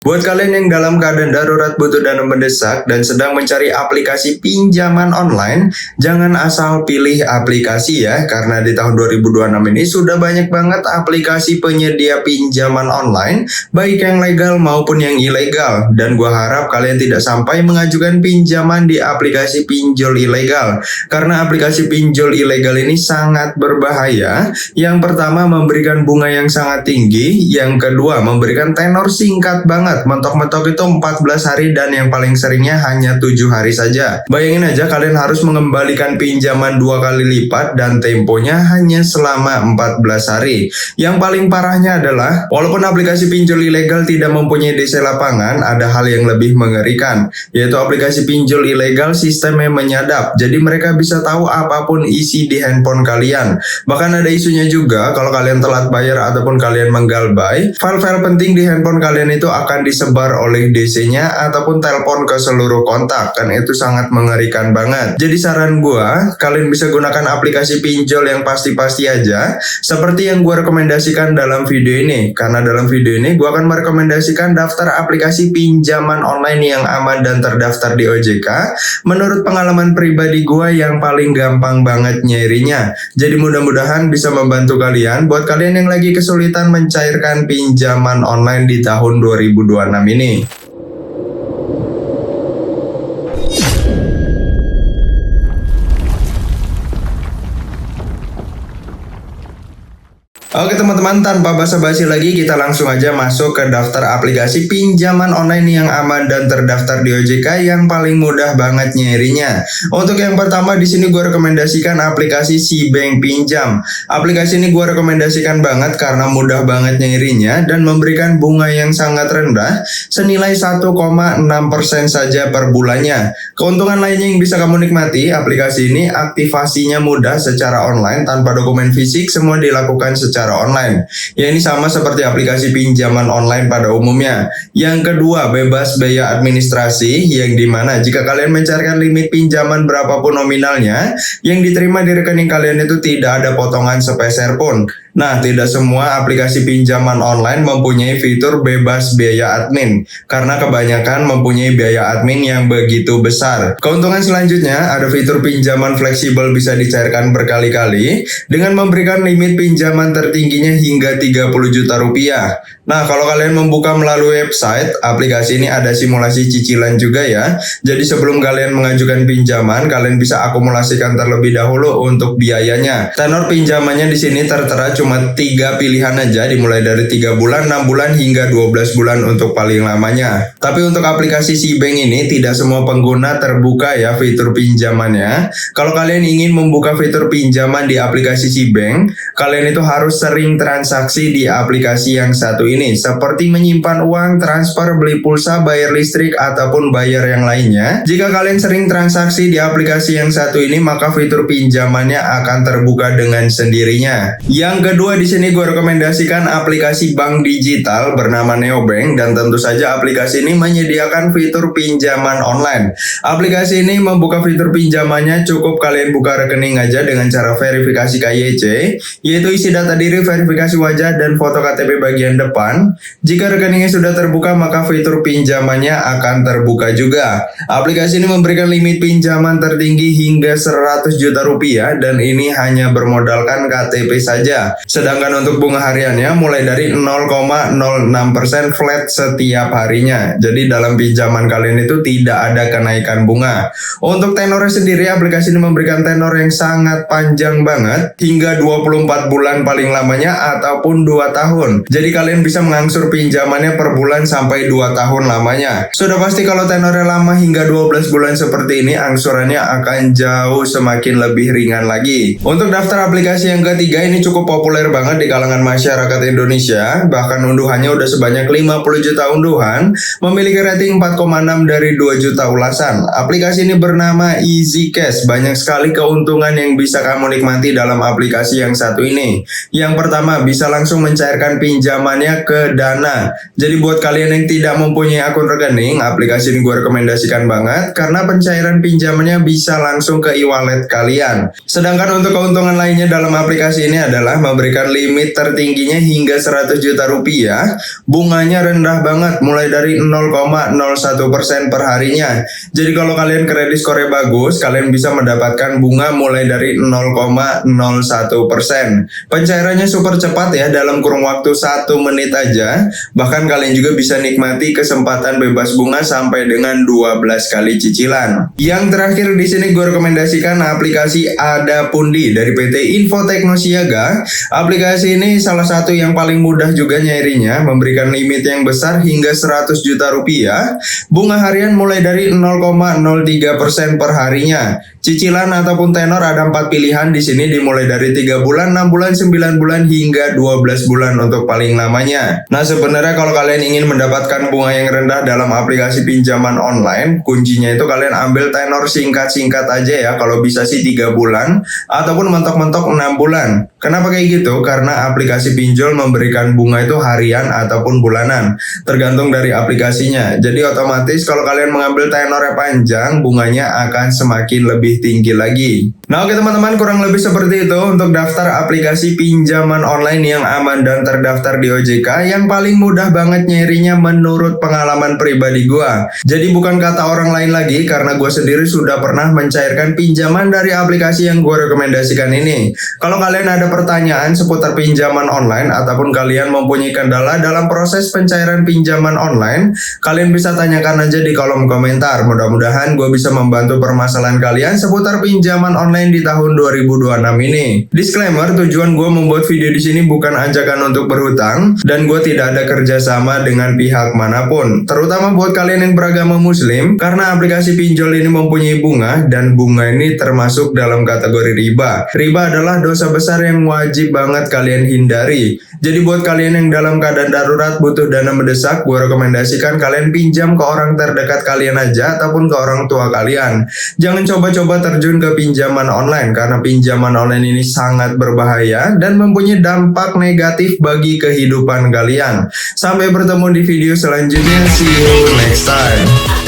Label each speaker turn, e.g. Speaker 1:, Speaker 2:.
Speaker 1: Buat kalian yang dalam keadaan darurat butuh dana mendesak dan sedang mencari aplikasi pinjaman online, jangan asal pilih aplikasi ya, karena di tahun 2026 ini sudah banyak banget aplikasi penyedia pinjaman online, baik yang legal maupun yang ilegal. Dan gua harap kalian tidak sampai mengajukan pinjaman di aplikasi pinjol ilegal, karena aplikasi pinjol ilegal ini sangat berbahaya. Yang pertama, memberikan bunga yang sangat tinggi, yang kedua memberikan tenor singkat banget. Mentok-mentok itu 14 hari dan yang paling seringnya hanya 7 hari saja. Bayangin aja kalian harus mengembalikan pinjaman 2 kali lipat dan temponya hanya selama 14 hari. Yang paling parahnya adalah, walaupun aplikasi pinjol ilegal tidak mempunyai DC lapangan, ada hal yang lebih mengerikan, yaitu aplikasi pinjol ilegal sistemnya menyadap. Jadi mereka bisa tahu apapun isi di handphone kalian. Bahkan ada isunya juga, kalau kalian telat bayar ataupun kalian menggalbay, file-file penting di handphone kalian itu akan disebar oleh DC-nya ataupun telepon ke seluruh kontak, kan itu sangat mengerikan banget. Jadi saran gua, kalian bisa gunakan aplikasi pinjol yang pasti-pasti aja, seperti yang gua rekomendasikan dalam video ini. Karena dalam video ini gua akan merekomendasikan daftar aplikasi pinjaman online yang aman dan terdaftar di OJK menurut pengalaman pribadi gua yang paling gampang banget nyairinya. Jadi mudah-mudahan bisa membantu kalian buat kalian yang lagi kesulitan mencairkan pinjaman online di tahun 2026 ini. Oke teman-teman, tanpa basa-basi lagi kita langsung aja masuk ke daftar aplikasi pinjaman online yang aman dan terdaftar di OJK yang paling mudah banget nyairinya. Untuk yang pertama di sini gue rekomendasikan aplikasi SeaBank Pinjam. Aplikasi ini gue rekomendasikan banget karena mudah banget nyairinya dan memberikan bunga yang sangat rendah senilai 1,6% saja per bulannya. Keuntungan lainnya yang bisa kamu nikmati, aplikasi ini aktivasinya mudah secara online tanpa dokumen fisik, semua dilakukan secara online. Ya ini sama seperti aplikasi pinjaman online pada umumnya. Yang kedua, bebas biaya administrasi, yang dimana jika kalian mencairkan limit pinjaman berapapun nominalnya, yang diterima di rekening kalian itu tidak ada potongan sepeser pun. Nah, tidak semua aplikasi pinjaman online mempunyai fitur bebas biaya admin, karena kebanyakan mempunyai biaya admin yang begitu besar. Keuntungan selanjutnya, ada fitur pinjaman fleksibel bisa dicairkan berkali-kali, dengan memberikan limit pinjaman tertingginya hingga 30 juta rupiah. Nah, kalau kalian membuka melalui website, aplikasi ini ada simulasi cicilan juga ya. Jadi sebelum kalian mengajukan pinjaman, kalian bisa akumulasikan terlebih dahulu untuk biayanya. Tenor pinjamannya di sini tertera cuma 3 pilihan aja, dimulai dari 3 bulan, 6 bulan, hingga 12 bulan untuk paling lamanya. Tapi untuk aplikasi SeaBank ini tidak semua pengguna terbuka ya fitur pinjamannya. Kalau kalian ingin membuka fitur pinjaman di aplikasi SeaBank, kalian itu harus sering transaksi di aplikasi yang satu ini, seperti menyimpan uang, transfer, beli pulsa, bayar listrik, ataupun bayar yang lainnya. Jika kalian sering transaksi di aplikasi yang satu ini, maka fitur pinjamannya akan terbuka dengan sendirinya. Yang kedua di sini gue rekomendasikan aplikasi bank digital bernama Neobank, dan tentu saja aplikasi ini menyediakan fitur pinjaman online. Aplikasi ini membuka fitur pinjamannya cukup kalian buka rekening aja dengan cara verifikasi KYC, yaitu isi data diri, verifikasi wajah, dan foto KTP bagian depan. Jika rekeningnya sudah terbuka, maka fitur pinjamannya akan terbuka juga. Aplikasi ini memberikan limit pinjaman tertinggi hingga 100 juta rupiah, dan ini hanya bermodalkan KTP saja. Sedangkan untuk bunga hariannya mulai dari 0,06% flat setiap harinya. Jadi dalam pinjaman kalian itu tidak ada kenaikan bunga. Untuk tenornya sendiri, aplikasi ini memberikan tenor yang sangat panjang banget, hingga 24 bulan paling lamanya ataupun 2 tahun. Jadi kalian bisa mengangsur pinjamannya per bulan sampai 2 tahun lamanya. Sudah pasti kalau tenornya lama hingga 12 bulan seperti ini, angsurannya akan jauh semakin lebih ringan lagi. Untuk daftar aplikasi yang ketiga, ini cukup populer banget di kalangan masyarakat Indonesia. Bahkan unduhannya udah sebanyak 50 juta unduhan, memiliki rating 4,6 dari 2 juta ulasan. Aplikasi ini bernama Easy Cash. Banyak sekali keuntungan yang bisa kamu nikmati dalam aplikasi yang satu ini. Yang pertama, bisa langsung mencairkan pinjamannya ke Dana. Jadi buat kalian yang tidak mempunyai akun rekening, aplikasi ini gue rekomendasikan banget karena pencairan pinjamannya bisa langsung ke e-wallet kalian. Sedangkan untuk keuntungan lainnya dalam aplikasi ini adalah memberikan memberikan limit tertingginya hingga 100 juta rupiah. Bunganya rendah banget, mulai dari 0,01% per harinya. Jadi kalau kalian kredit skornya bagus, kalian bisa mendapatkan bunga mulai dari 0,01%. Pencairannya super cepat ya, dalam kurun waktu 1 menit aja. Bahkan kalian juga bisa nikmati kesempatan bebas bunga sampai dengan 12 kali cicilan. Yang terakhir di sini gue rekomendasikan aplikasi Adapundi dari PT Info Teknosiaga. Aplikasi ini salah satu yang paling mudah juga nyairinya, memberikan limit yang besar hingga 100 juta rupiah. Bunga harian mulai dari 0,03% per harinya. Cicilan ataupun tenor ada 4 pilihan di sini, dimulai dari 3 bulan, 6 bulan, 9 bulan hingga 12 bulan untuk paling lamanya. Nah, sebenarnya kalau kalian ingin mendapatkan bunga yang rendah dalam aplikasi pinjaman online, kuncinya itu kalian ambil tenor singkat-singkat aja ya. Kalau bisa sih 3 bulan ataupun mentok-mentok 6 bulan. Kenapa kayak gitu? Karena aplikasi pinjol memberikan bunga itu harian ataupun bulanan, tergantung dari aplikasinya. Jadi otomatis kalau kalian mengambil tenornya panjang, bunganya akan semakin lebih tinggi lagi. Nah oke teman-teman, kurang lebih seperti itu untuk daftar aplikasi pinjaman online yang aman dan terdaftar di OJK, yang paling mudah banget nyairinya menurut pengalaman pribadi gua. Jadi bukan kata orang lain lagi, karena gua sendiri sudah pernah mencairkan pinjaman dari aplikasi yang gua rekomendasikan ini. Kalau kalian ada pertanyaan seputar pinjaman online ataupun kalian mempunyai kendala dalam proses pencairan pinjaman online, kalian bisa tanyakan aja di kolom komentar. Mudah-mudahan gua bisa membantu permasalahan kalian seputar pinjaman online di tahun 2026 ini. Disclaimer, tujuan gue membuat video di sini bukan ajakan untuk berhutang, dan gue tidak ada kerjasama dengan pihak manapun, terutama buat kalian yang beragama muslim, karena aplikasi pinjol ini mempunyai bunga, dan bunga ini termasuk dalam kategori riba. Riba adalah dosa besar yang wajib banget kalian hindari. Jadi buat kalian yang dalam keadaan darurat butuh dana mendesak, gue rekomendasikan kalian pinjam ke orang terdekat kalian aja ataupun ke orang tua kalian. Jangan coba-coba terjun ke pinjaman online, karena pinjaman online ini sangat berbahaya dan mempunyai dampak negatif bagi kehidupan kalian. Sampai bertemu di video selanjutnya. See you next time.